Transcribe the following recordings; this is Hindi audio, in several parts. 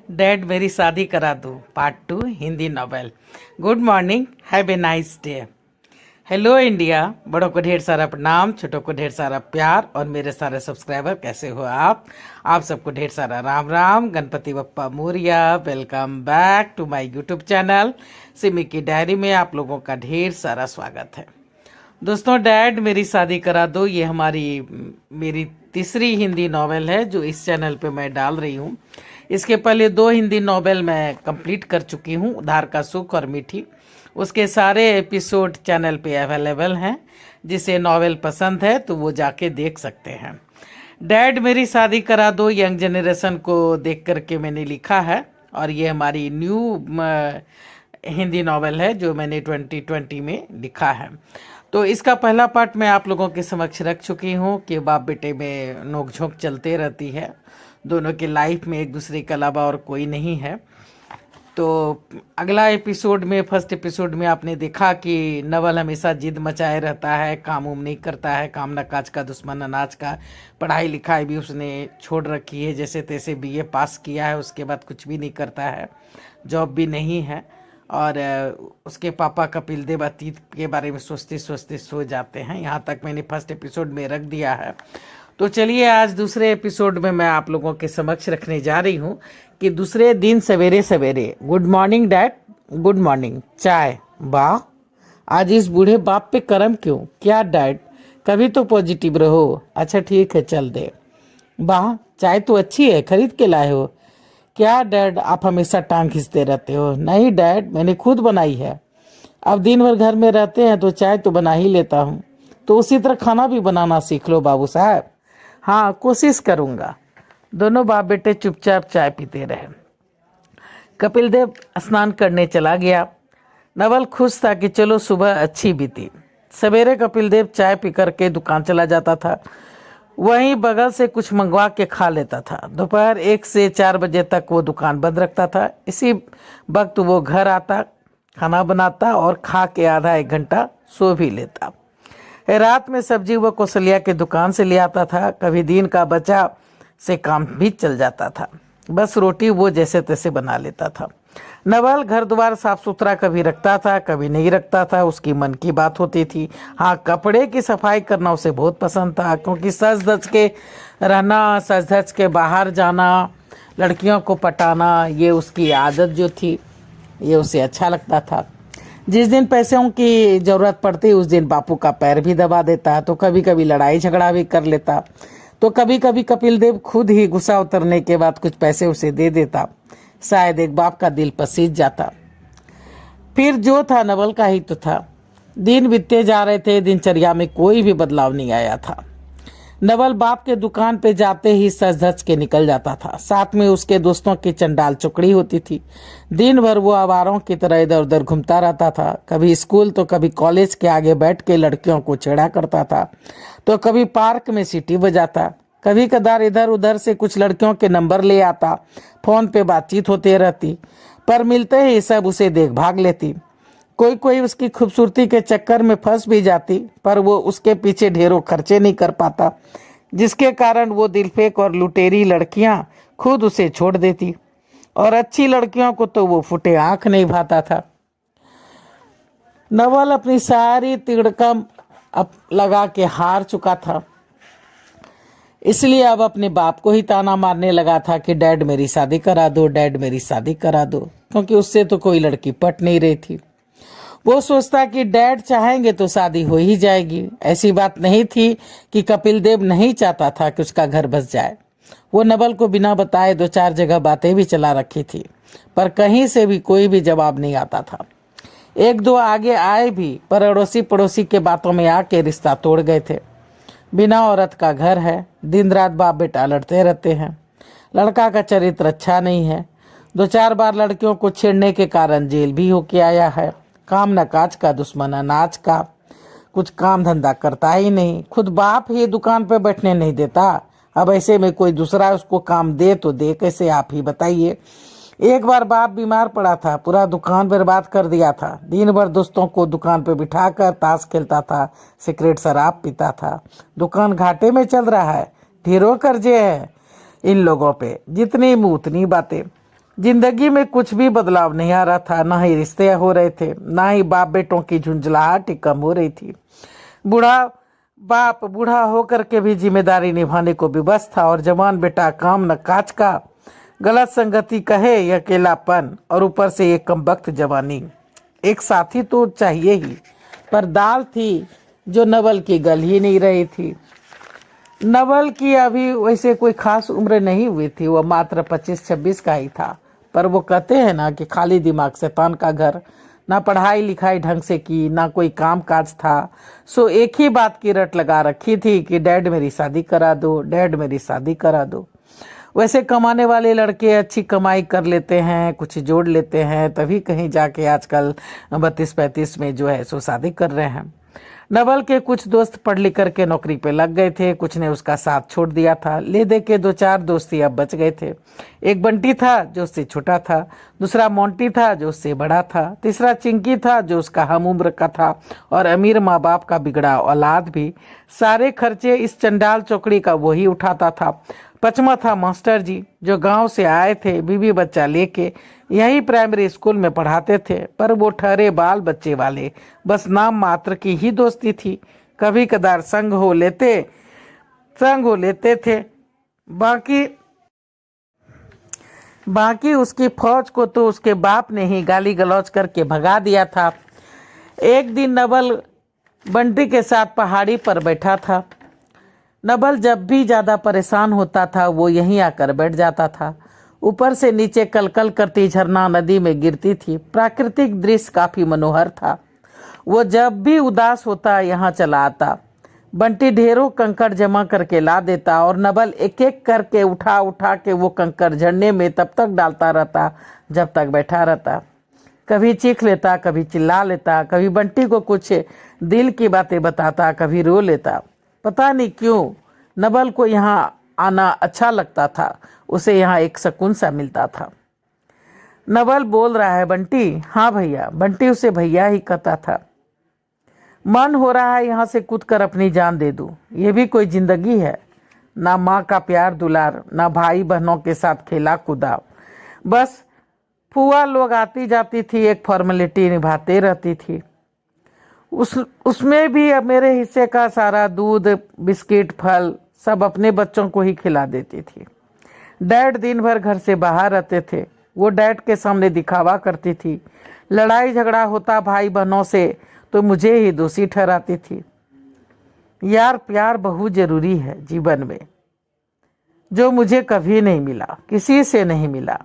डैड मेरी शादी करा दो part 2 Hindi novel. Good morning, have a nice day. Hello India. बड़ों को ढेर सारा प्रणाम, छोटों को ढेर सारा प्यार और मेरे सारे सब्सक्राइबर कैसे हो आप सबको ढेर सारा Ram Ram, Ganpati Bappa Morya. Welcome back to my YouTube channel Simi की डायरी में आप लोगों का ढेर सारा स्वागत है। दोस्तों, डैड मेरी शादी करा दो, ये मेरी तीसरी हिंदी नॉवेल है जो इस चैनल पे मैं डाल रही हूँ। इसके पहले 2 हिंदी नॉवेल मैं कंप्लीट कर चुकी हूँ, उधार का सुख और मीठी। उसके सारे एपिसोड चैनल पे अवेलेबल हैं। जिसे नॉवेल पसंद है तो वो जाके देख सकते हैं। डैड मेरी शादी करा दो यंग जनरेशन को देख करके मैंने लिखा है और ये हमारी न्यू हिंदी नॉवेल है जो मैंने 2020 में लिखा है। तो इसका पहला पार्ट मैं आप लोगों के समक्ष रख चुकी हूँ कि बाप बेटे में नोकझोंक चलते रहती है। दोनों की लाइफ में एक दूसरे के अलावा और कोई नहीं है। तो अगला एपिसोड में, फर्स्ट एपिसोड में आपने देखा कि नवल हमेशा जिद मचाए रहता है, काम उम नहीं करता है, काम न काज का दुश्मन अनाज का। पढ़ाई लिखाई भी उसने छोड़ रखी है, जैसे तैसे बीए पास किया है, उसके बाद कुछ भी नहीं करता है, जॉब भी नहीं है। और उसके पापा कपिल देव अतीत के बारे में सोचते सोचते सो जाते हैं। यहाँ तक मैंने फर्स्ट एपिसोड में रख दिया है। तो चलिए आज दूसरे एपिसोड में मैं आप लोगों के समक्ष रखने जा रही हूँ कि दूसरे दिन सवेरे सवेरे, good morning dad, good morning, चाय। वाह, आज इस बूढ़े बाप पे करम क्यों? क्या डैड, कभी तो पॉजिटिव रहो। अच्छा ठीक है, चल दे। वाह, चाय तो अच्छी है, खरीद के लाए हो क्या? डैड आप हमेशा टांग खींचते रहते हो। नहीं डैड, मैंने खुद बनाई है। अब दिन भर घर में रहते हैं तो चाय तो बना ही लेता हूँ। तो उसी तरह खाना भी बनाना सीख लो बाबू साहब। हाँ, कोशिश करूँगा। दोनों बाप बेटे चुपचाप चाय पीते रहे। कपिल देव स्नान करने चला गया। नवल खुश था कि चलो सुबह अच्छी बीती। सवेरे कपिल देव चाय पी करके दुकान चला जाता था, वहीं बगल से कुछ मंगवा के खा लेता था। दोपहर 1 से 4 बजे तक वो दुकान बंद रखता था। इसी वक्त वो घर आता, खाना बनाता और खा के आधा 1 घंटा सो भी लेता। रात में सब्जी वो कौशल्या के दुकान से ले आता था। कभी दिन का बचा से काम भी चल जाता था, बस रोटी वो जैसे तैसे बना लेता था। नवल घर द्वार साफ सुथरा कभी रखता था, कभी नहीं रखता था, उसकी मन की बात होती थी। हाँ, कपड़े की सफाई करना उसे बहुत पसंद था, क्योंकि सज धज के रहना, सज धज के बाहर जाना, लड़कियों को पटाना, ये उसकी आदत जो थी, ये उसे अच्छा लगता था। जिस दिन पैसों की ज़रूरत पड़ती उस दिन बापू का पैर भी दबा देता, तो कभी कभी लड़ाई झगड़ा भी कर लेता। तो कभी कभी कपिल देव खुद ही गुस्सा उतरने के बाद कुछ पैसे उसे दे देता। शायद एक बाप का दिल पसीज जाता। फिर जो था नवल का ही तो था। दिन बीतते जा रहे थे, दिनचर्या में कोई भी बदलाव नहीं आया था। नवल बाप के दुकान पे जाते ही सज धज के निकल जाता था। साथ में उसके दोस्तों की चंडाल चुकड़ी होती थी। दिन भर वो आवारों की तरह इधर उधर घूमता रहता था। कभी स्कूल तो कभी कॉलेज के आगे बैठ के लड़कियों को छेड़ा करता था, तो कभी पार्क में सीटी बजाता। कभी कदार इधर उधर से कुछ लड़कियों के नंबर ले आता। फोन पे बातचीत होती रहती, पर मिलते ही सब उसे देख भाग लेती। कोई कोई उसकी खूबसूरती के चक्कर में फंस भी जाती, पर वो उसके पीछे ढेरों खर्चे नहीं कर पाता, जिसके कारण वो दिलफेक और लुटेरी लड़कियां खुद उसे छोड़ देती, और अच्छी लड़कियों को तो वो फुटे आंख नहीं भाता था। नवल अपनी सारी तिड़कम लगा के हार चुका था, इसलिए अब अपने बाप को ही ताना मारने लगा था कि डैड मेरी शादी करा दो, डैड मेरी शादी करा दो, क्योंकि उससे तो कोई लड़की पट नहीं रही थी। वो सोचता कि डैड चाहेंगे तो शादी हो ही जाएगी। ऐसी बात नहीं थी कि कपिल देव नहीं चाहता था कि उसका घर बस जाए। वो नवल को बिना बताए 2-4 जगह बातें भी चला रखी थी, पर कहीं से भी कोई भी जवाब नहीं आता था। 1-2 आगे आए भी, पर अड़ोसी पड़ोसी के बातों में आके रिश्ता तोड़ गए थे। बिना औरत का घर है, दिन रात बाप बेटा लड़ते रहते हैं। लड़का का चरित्र अच्छा नहीं है, 2-4 बार लड़कियों को छेड़ने के कारण जेल भी होके आया है। काम न काज का दुश्मन अनाज का, कुछ काम धंधा करता ही नहीं। खुद बाप ही दुकान पे बैठने नहीं देता, अब ऐसे में कोई दूसरा उसको काम दे तो दे कैसे, आप ही बताइए। एक बार बाप बीमार पड़ा था, पूरा दुकान बर्बाद कर दिया था। दिन भर दोस्तों को दुकान पे बिठाकर ताश खेलता था, सिगरेट शराब पीता था। दुकान घाटे में चल रहा है, ढेरों कर्जे हैं इन लोगों पे, जितनी मुंह उतनी बातें। जिंदगी में कुछ भी बदलाव नहीं आ रहा था, ना ही रिश्ते हो रहे थे, ना ही बाप बेटों की झुंझलाहट ही कम हो रही थी। बूढ़ा होकर के भी जिम्मेदारी निभाने को विवश था, और जवान बेटा काम न काज का, गलत संगति कहे या अकेलापन, और ऊपर से ये कमबख्त जवानी। एक साथी तो चाहिए ही, पर दाल थी जो नवल की गल ही नहीं रही थी। नवल की अभी वैसे कोई खास उम्र नहीं हुई थी, वह मात्र 25-26 का ही था। पर वो कहते हैं ना कि खाली दिमाग शैतान का घर। ना पढ़ाई लिखाई ढंग से की, ना कोई काम काज था, सो एक ही बात की रट लगा रखी थी कि डैड मेरी शादी करा दो, डैड मेरी शादी करा दो। वैसे कमाने वाले लड़के अच्छी कमाई कर लेते हैं, कुछ जोड़ लेते हैं, तभी कहीं जाके आजकल 32-35 में जो है सो शादी कर रहे हैं। नवल के कुछ दोस्त पढ़ लिख करके नौकरी पे लग गए थे, कुछ ने उसका साथ छोड़ दिया था। ले दे के 2-4 दोस्ती अब बच गए थे। एक बंटी था जो उससे छोटा था, दूसरा मोंटी था जो उससे बड़ा था, तीसरा चिंकी था जो उसका हम उम्र का था, और अमीर माँ बाप का बिगड़ा औलाद भी। सारे खर्चे इस चंडाल चौकड़ी का वही उठाता था। पचमा था मास्टर जी, जो गांव से आए थे बीवी बच्चा लेके, यही प्राइमरी स्कूल में पढ़ाते थे, पर वो ठहरे बाल बच्चे वाले, बस नाम मात्र की ही दोस्ती थी। कभी कदार संग हो लेते थे। बाकी उसकी फौज को तो उसके बाप ने ही गाली गलौज करके भगा दिया था। एक दिन नवल बंटी के साथ पहाड़ी पर बैठा था। नवल जब भी ज्यादा परेशान होता था वो यहीं आकर बैठ जाता था। ऊपर से नीचे कलकल करती झरना नदी में गिरती थी। प्राकृतिक दृश्य काफी मनोहर था। वो जब भी उदास होता यहाँ चला आता। बंटी ढेरों कंकड़ जमा करके ला देता, और नवल एक एक करके उठा उठा के वो कंकड़ झरने में तब तक डालता रहता जब तक बैठा रहता। कभी चीख लेता, कभी चिल्ला लेता, कभी बंटी को कुछ दिल की बातें बताता, कभी रो लेता। पता नहीं क्यों नवल को यहाँ आना अच्छा लगता था, उसे यहाँ एक सुकून सा मिलता था। नवल बोल रहा है बंटी? हाँ भैया। बंटी उसे भैया ही कहता था। मन हो रहा है यहाँ से कूद कर अपनी जान दे दूं। ये भी कोई जिंदगी है? ना माँ का प्यार दुलार, ना भाई बहनों के साथ खेला कूदा, बस फुआ लोग आती जाती थी, एक फॉर्मेलिटी निभाते रहती थी। उसमें भी अब मेरे हिस्से का सारा दूध बिस्किट फल सब अपने बच्चों को ही खिला देती थी। डैड दिन भर घर से बाहर रहते थे। वो डैड के सामने दिखावा करती थी। लड़ाई झगड़ा होता भाई बहनों से तो मुझे ही दोषी ठहराती थी। यार प्यार बहुत जरूरी है जीवन में, जो मुझे कभी नहीं मिला, किसी से नहीं मिला।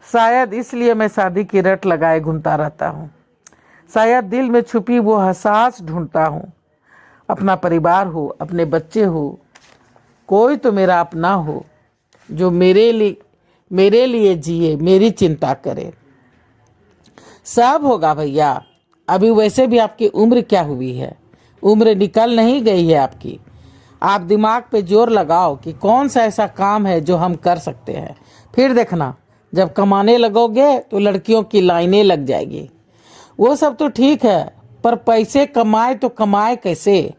शायद इसलिए मैं शादी की रट लगाए घूमता रहता हूँ। शायद दिल में छुपी वो एहसास ढूंढता हूँ। अपना परिवार हो, अपने बच्चे हो, कोई तो मेरा अपना हो जो मेरे लिए जिए, मेरी चिंता करे। सब होगा भैया। अभी वैसे भी आपकी उम्र क्या हुई है? उम्र निकल नहीं गई है आपकी। आप दिमाग पे जोर लगाओ कि कौन सा ऐसा काम है जो हम कर सकते हैं। फिर देखना जब कमाने लगोगे तो लड़कियों की लाइनें लग जाएगी। वो सब तो ठीक है, पर पैसे कमाए तो कमाए कैसे,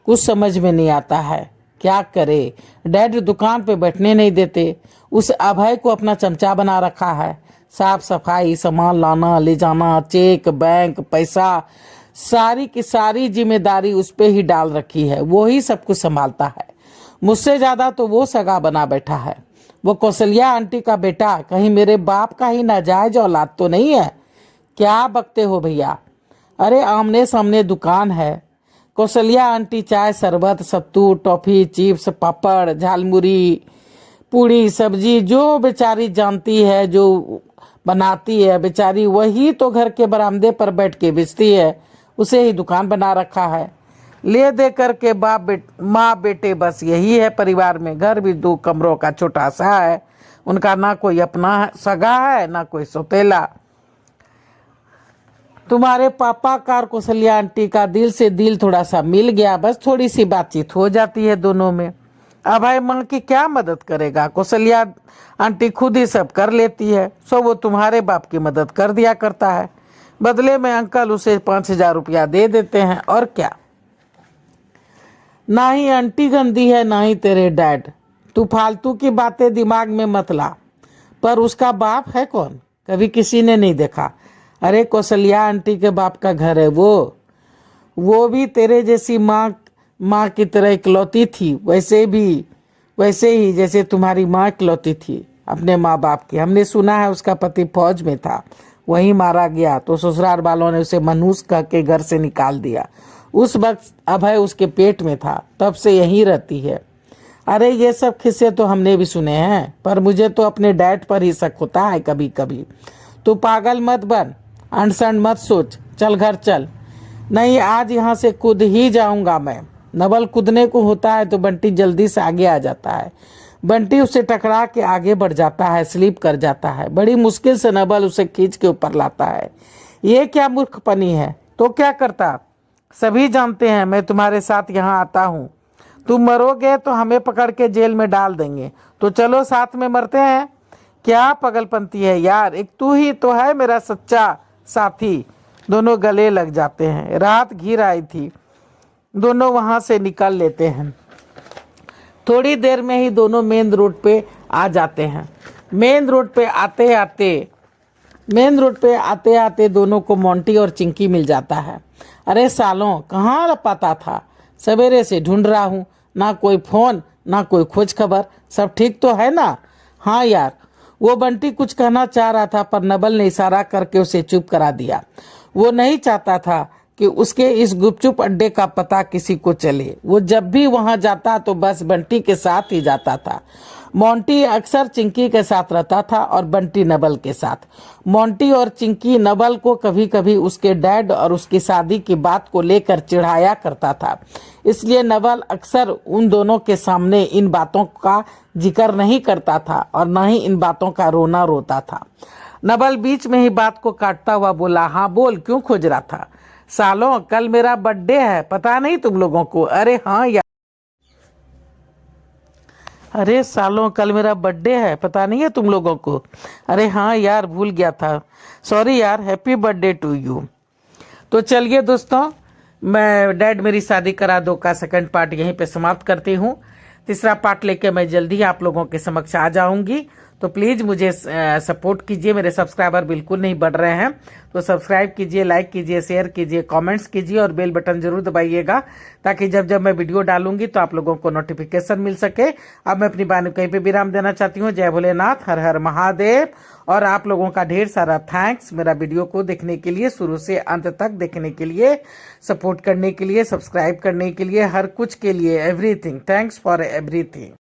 कुछ समझ में नहीं आता है। क्या करे? डैड दुकान पे बैठने नहीं देते। उस अभय को अपना चमचा बना रखा है। साफ सफाई, सामान लाना ले जाना, चेक, बैंक, पैसा, सारी की सारी जिम्मेदारी उस पे ही डाल रखी है। वो ही सब कुछ संभालता है। मुझसे ज्यादा तो वो सगा बना बैठा है। वो कौशल्या आंटी का बेटा कहीं मेरे बाप का ही नाजायज औलाद तो नहीं है? क्या बकते हो भैया? अरे आमने सामने दुकान है। कौशल्या आंटी चाय, शरबत, सत्तू, टॉफी, चिप्स, पापड़, झालमुरी, पूड़ी, सब्जी जो बेचारी जानती है, जो बनाती है बेचारी, वही तो घर के बरामदे पर बैठ के बेचती है। उसे ही दुकान बना रखा है। ले दे करके माँ बेटे बस यही है परिवार में। घर भी 2 कमरों का छोटा सा है। उनका ना कोई अपना सगा है ना कोई सौतेला। तुम्हारे पापा का कौशल्या आंटी का दिल से दिल थोड़ा सा मिल गया, बस थोड़ी सी बातचीत हो जाती है दोनों में। अभय माँ की क्या मदद करेगा? कौशल्या आंटी खुद ही सब कर लेती है। सो वो तुम्हारे बाप की मदद कर दिया करता है। बदले में अंकल उसे 5,000 रुपया दे देते हैं, और क्या। ना ही आंटी गंदी है ना ही तेरे डैड। तू फालतू की बातें दिमाग में मत ला। पर उसका बाप है कौन, कभी किसी ने नहीं देखा। अरे कौशल्या आंटी के बाप का घर है वो भी तेरे जैसी माँ की तरह इकलौती थी, वैसे ही जैसे तुम्हारी माँ इकलौती थी अपने माँ बाप की। हमने सुना है उसका पति फौज में था, वहीं मारा गया तो ससुराल वालों ने उसे मनहूस कह के घर से निकाल दिया। उस वक्त अभय उसके पेट में था, तब से यहीं रहती है। अरे ये सब किस्से तो हमने भी सुने हैं, पर मुझे तो अपने डैड पर ही शक होता है कभी कभी। तू पागल मत बन, अनसन मत सोच, चल घर चल। नहीं, आज यहाँ से कूद ही जाऊंगा मैं। नवल कूदने को होता है तो बंटी जल्दी से आगे आ जाता है। बंटी उसे टकरा के आगे बढ़ जाता है, स्लिप कर जाता है। बड़ी मुश्किल से नवल उसे खींच के ऊपर लाता है। ये क्या मूर्खपनी है, तो क्या करता? सभी जानते हैं मैं तुम्हारे साथ यहाँ आता हूँ। तुम मरोगे तो हमें पकड़ के जेल में डाल देंगे, तो चलो साथ में मरते हैं। क्या पगलपंती है यार, एक तू ही तो है मेरा सच्चा साथी। दोनों गले लग जाते हैं। रात घिर आई थी, दोनों वहां से निकल लेते हैं। थोड़ी देर में ही दोनों मेन रोड पे आ जाते हैं। मेन रोड पे आते आते दोनों को मोंटी और चिंकी मिल जाता है। अरे सालों, कहाँ पाता था? सवेरे से ढूंढ रहा हूँ, ना कोई फोन ना कोई खोज खबर। सब ठीक तो है ना? हाँ यार। वो बंटी कुछ कहना चाह रहा था, पर नबल ने इशारा करके उसे चुप करा दिया। वो नहीं चाहता था कि उसके इस गुपचुप अड्डे का पता किसी को चले। वो जब भी वहां जाता तो बस बंटी के साथ ही जाता था। मोंटी अक्सर चिंकी के साथ रहता था और बंटी नबल के साथ। मोंटी और चिंकी नबल को कभी कभी उसके डैड और उसकी शादी की बात को लेकर चिढ़ाया करता था, इसलिए नबल अक्सर उन दोनों के सामने इन बातों का जिक्र नहीं करता था और न ही इन बातों का रोना रोता था। नबल बीच में ही बात को काटता हुआ बोला, हाँ बोल, क्यों खोज रहा था? सालों, कल मेरा बर्थडे है, पता नहीं तुम लोगों को? अरे हाँ यार, अरे सालों, कल मेरा बर्थडे है, पता नहीं है तुम लोगों को? अरे हाँ यार, भूल गया था, सॉरी यार, हैप्पी बर्थडे टू यू। तो चलिए दोस्तों, मैं डैड मेरी शादी करा दो का सेकंड पार्ट यहीं पे समाप्त करती हूँ। तीसरा पार्ट लेके मैं जल्दी ही आप लोगों के समक्ष आ जाऊंगी। तो प्लीज़ मुझे सपोर्ट कीजिए। मेरे सब्सक्राइबर बिल्कुल नहीं बढ़ रहे हैं, तो सब्सक्राइब कीजिए, लाइक कीजिए, शेयर कीजिए, कमेंट्स कीजिए और बेल बटन जरूर दबाइएगा, ताकि जब जब मैं वीडियो डालूंगी तो आप लोगों को नोटिफिकेशन मिल सके। अब मैं अपनी बात कहीं पे विराम देना चाहती हूँ। जय भोलेनाथ, हर हर महादेव। और आप लोगों का ढेर सारा थैंक्स मेरा वीडियो को देखने के लिए, शुरू से अंत तक देखने के लिए, सपोर्ट करने के लिए, सब्सक्राइब करने के लिए, हर कुछ के लिए, एवरीथिंग। Thanks for everything.